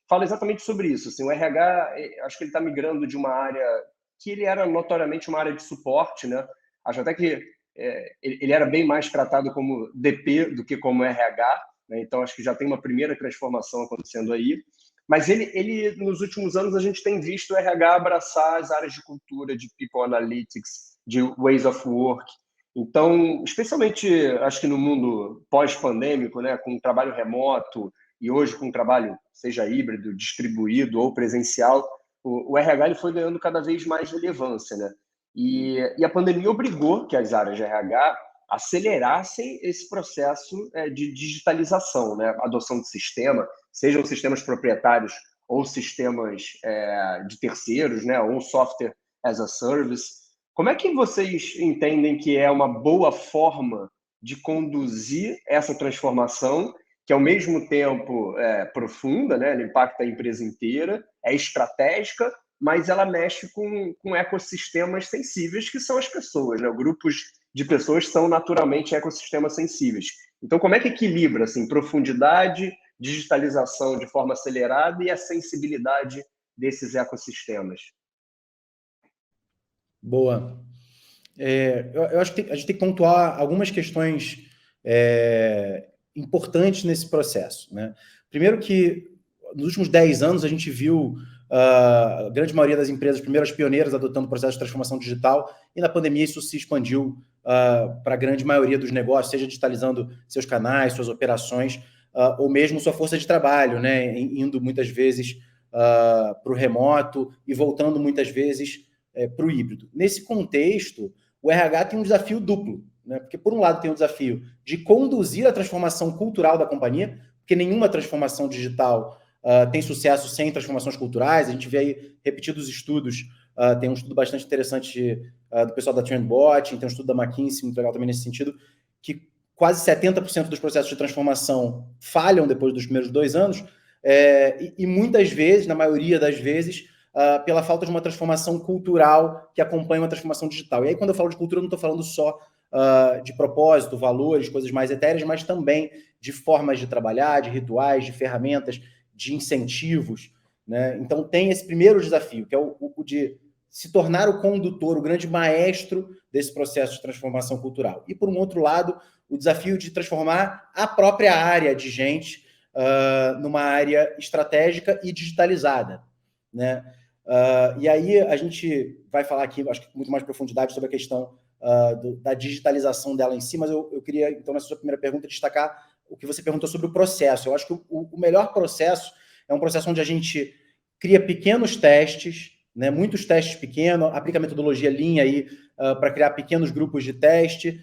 fala exatamente sobre isso. Assim, o RH, acho que ele está migrando de uma área que ele era notoriamente uma área de suporte, né? Acho até que ele era bem mais tratado como DP do que como RH, né? Então acho que já tem uma primeira transformação acontecendo aí. Mas ele, nos últimos anos, a gente tem visto o RH abraçar as áreas de cultura, de people analytics, de ways of work. Então, especialmente, acho que no mundo pós-pandêmico, né, com trabalho remoto e hoje com trabalho, seja híbrido, distribuído ou presencial, o RH ele foi ganhando cada vez mais relevância, né? E a pandemia obrigou que as áreas de RH acelerassem esse processo de digitalização, né? Adoção de sistema, sejam sistemas proprietários ou sistemas de terceiros, né? Ou software as a service. Como é que vocês entendem que é uma boa forma de conduzir essa transformação, que ao mesmo tempo é profunda, né? Ela impacta a empresa inteira, é estratégica, mas ela mexe com ecossistemas sensíveis, que são as pessoas, né? Grupos de pessoas são naturalmente ecossistemas sensíveis. Então, como é que equilibra assim, profundidade, digitalização de forma acelerada e a sensibilidade desses ecossistemas? Boa. Eu acho que a gente tem que pontuar algumas questões importantes nesse processo, né? Primeiro que, nos últimos 10 anos, a gente viu a grande maioria das empresas, primeiro as pioneiras, adotando o processo de transformação digital, e na pandemia isso se expandiu para a grande maioria dos negócios, seja digitalizando seus canais, suas operações, ou mesmo sua força de trabalho, né? Indo muitas vezes para o remoto e voltando muitas vezes para o híbrido. Nesse contexto, o RH tem um desafio duplo, né? Porque, por um lado, tem o desafio de conduzir a transformação cultural da companhia, porque nenhuma transformação digital tem sucesso sem transformações culturais. A gente vê aí repetidos estudos, tem um estudo bastante interessante do pessoal da Trendbot, tem um estudo da McKinsey, muito legal também nesse sentido, que quase 70% dos processos de transformação falham depois dos primeiros 2 anos, e muitas vezes, na maioria das vezes, pela falta de uma transformação cultural que acompanha uma transformação digital. E aí, quando eu falo de cultura, eu não estou falando só de propósito, valores, coisas mais etéreas, mas também de formas de trabalhar, de rituais, de ferramentas, de incentivos, né? Então, tem esse primeiro desafio, que é o de se tornar o condutor, o grande maestro desse processo de transformação cultural. E, por um outro lado, o desafio de transformar a própria área de gente numa área estratégica e digitalizada, né? E aí a gente vai falar aqui, acho que com muito mais profundidade sobre a questão da digitalização dela em si, mas eu queria, então, nessa sua primeira pergunta, destacar o que você perguntou sobre o processo. Eu acho que o melhor processo é um processo onde a gente cria pequenos testes, né, muitos testes pequenos, aplica a metodologia Lean aí para criar pequenos grupos de teste,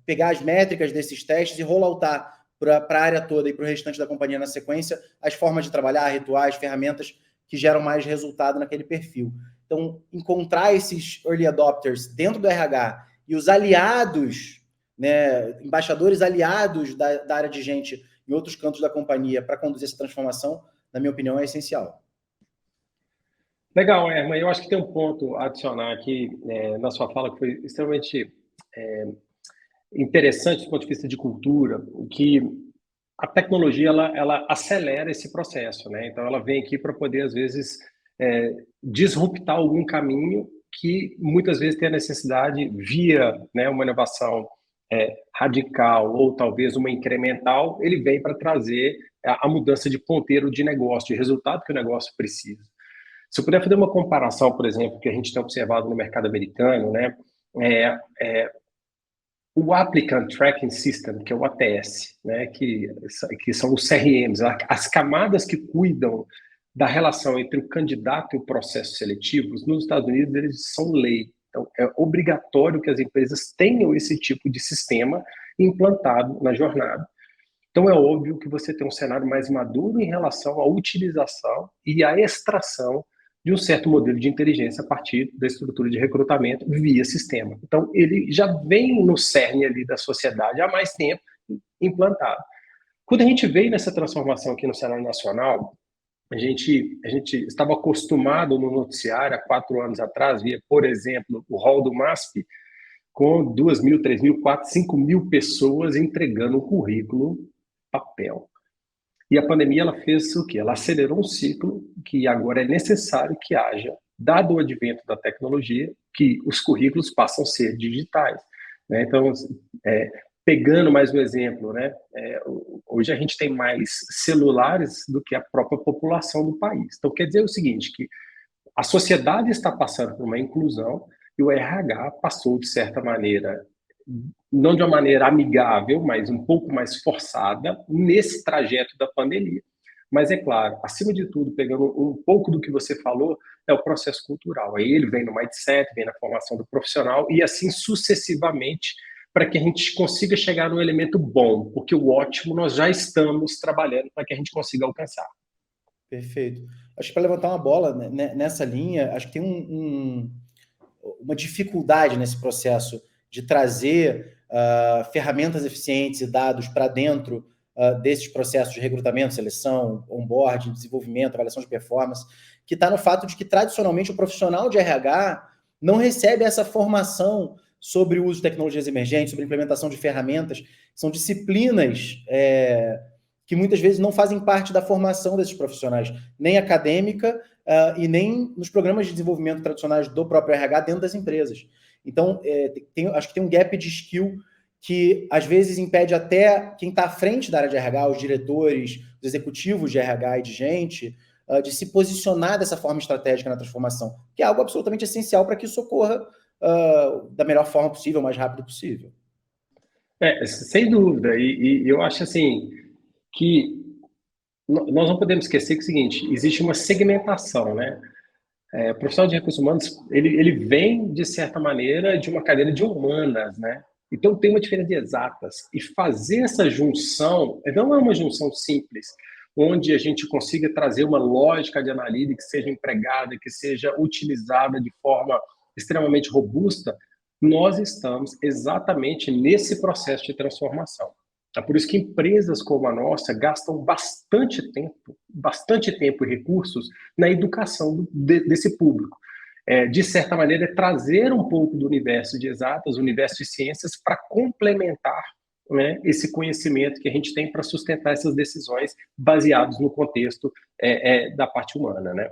pegar as métricas desses testes e rolloutar para a área toda e para o restante da companhia na sequência as formas de trabalhar, rituais, ferramentas que geram mais resultado naquele perfil. Então, encontrar esses early adopters dentro do RH e os aliados, né, embaixadores aliados da área de gente em outros cantos da companhia para conduzir essa transformação, na minha opinião, é essencial. Legal, Herman. Eu acho que tem um ponto a adicionar aqui na sua fala que foi extremamente interessante do ponto de vista de cultura, que a tecnologia ela acelera esse processo, né? Então ela vem aqui para poder às vezes disruptar algum caminho que muitas vezes tem a necessidade via, né, uma inovação radical ou talvez uma incremental, ele vem para trazer a mudança de ponteiro de negócio, de resultado que o negócio precisa. Se eu puder fazer uma comparação, por exemplo, que a gente tem observado no mercado americano, né, o Applicant Tracking System, que é o ATS, né, que são os CRMs, as camadas que cuidam da relação entre o candidato e o processo seletivo, nos Estados Unidos eles são lei. Então, é obrigatório que as empresas tenham esse tipo de sistema implantado na jornada. Então, é óbvio que você tem um cenário mais maduro em relação à utilização e à extração de um certo modelo de inteligência a partir da estrutura de recrutamento via sistema. Então, ele já vem no cerne ali da sociedade há mais tempo implantado. Quando a gente veio nessa transformação aqui no cenário nacional, a gente estava acostumado no noticiário, há 4 anos atrás, via, por exemplo, o hall do MASP, com 2.000, 3.000, 4.000, 5.000 pessoas entregando um currículo papel. E a pandemia, ela fez o quê? Ela acelerou um ciclo que agora é necessário que haja, dado o advento da tecnologia, que os currículos passam a ser digitais, né? Então, pegando mais um exemplo, né? Hoje a gente tem mais celulares do que a própria população do país. Então, quer dizer o seguinte, que a sociedade está passando por uma inclusão e o RH passou, de certa maneira, não de uma maneira amigável, mas um pouco mais forçada, nesse trajeto da pandemia. Mas, é claro, acima de tudo, pegando um pouco do que você falou, é o processo cultural. Aí ele vem no mindset, vem na formação do profissional e assim sucessivamente, para que a gente consiga chegar no elemento bom, porque o ótimo nós já estamos trabalhando para que a gente consiga alcançar. Perfeito. Acho que para levantar uma bola nessa linha, acho que tem uma dificuldade nesse processo de trazer ferramentas eficientes e dados para dentro desses processos de recrutamento, seleção, onboarding, desenvolvimento, avaliação de performance, que está no fato de que, tradicionalmente, o profissional de RH não recebe essa formação sobre o uso de tecnologias emergentes, sobre a implementação de ferramentas. São disciplinas que muitas vezes não fazem parte da formação desses profissionais, nem acadêmica e nem nos programas de desenvolvimento tradicionais do próprio RH dentro das empresas. Então, acho que tem um gap de skill que, às vezes, impede até quem está à frente da área de RH, os diretores, os executivos de RH e de gente, de se posicionar dessa forma estratégica na transformação, que é algo absolutamente essencial para que isso ocorra da melhor forma possível, o mais rápido possível. Sem dúvida. E eu acho assim que nós não podemos esquecer que é o seguinte, existe uma segmentação, né? O profissional de recursos humanos, ele vem, de certa maneira, de uma cadeira de humanas, né? Então, tem uma diferença de exatas. E fazer essa junção, não é uma junção simples, onde a gente consiga trazer uma lógica de análise que seja empregada, que seja utilizada de forma extremamente robusta. Nós estamos exatamente nesse processo de transformação. É por isso que empresas como a nossa gastam bastante tempo e recursos na educação desse público. De certa maneira, trazer um pouco do universo de exatas, universo de ciências, para complementar, né, esse conhecimento que a gente tem para sustentar essas decisões baseados no contexto da parte humana, né?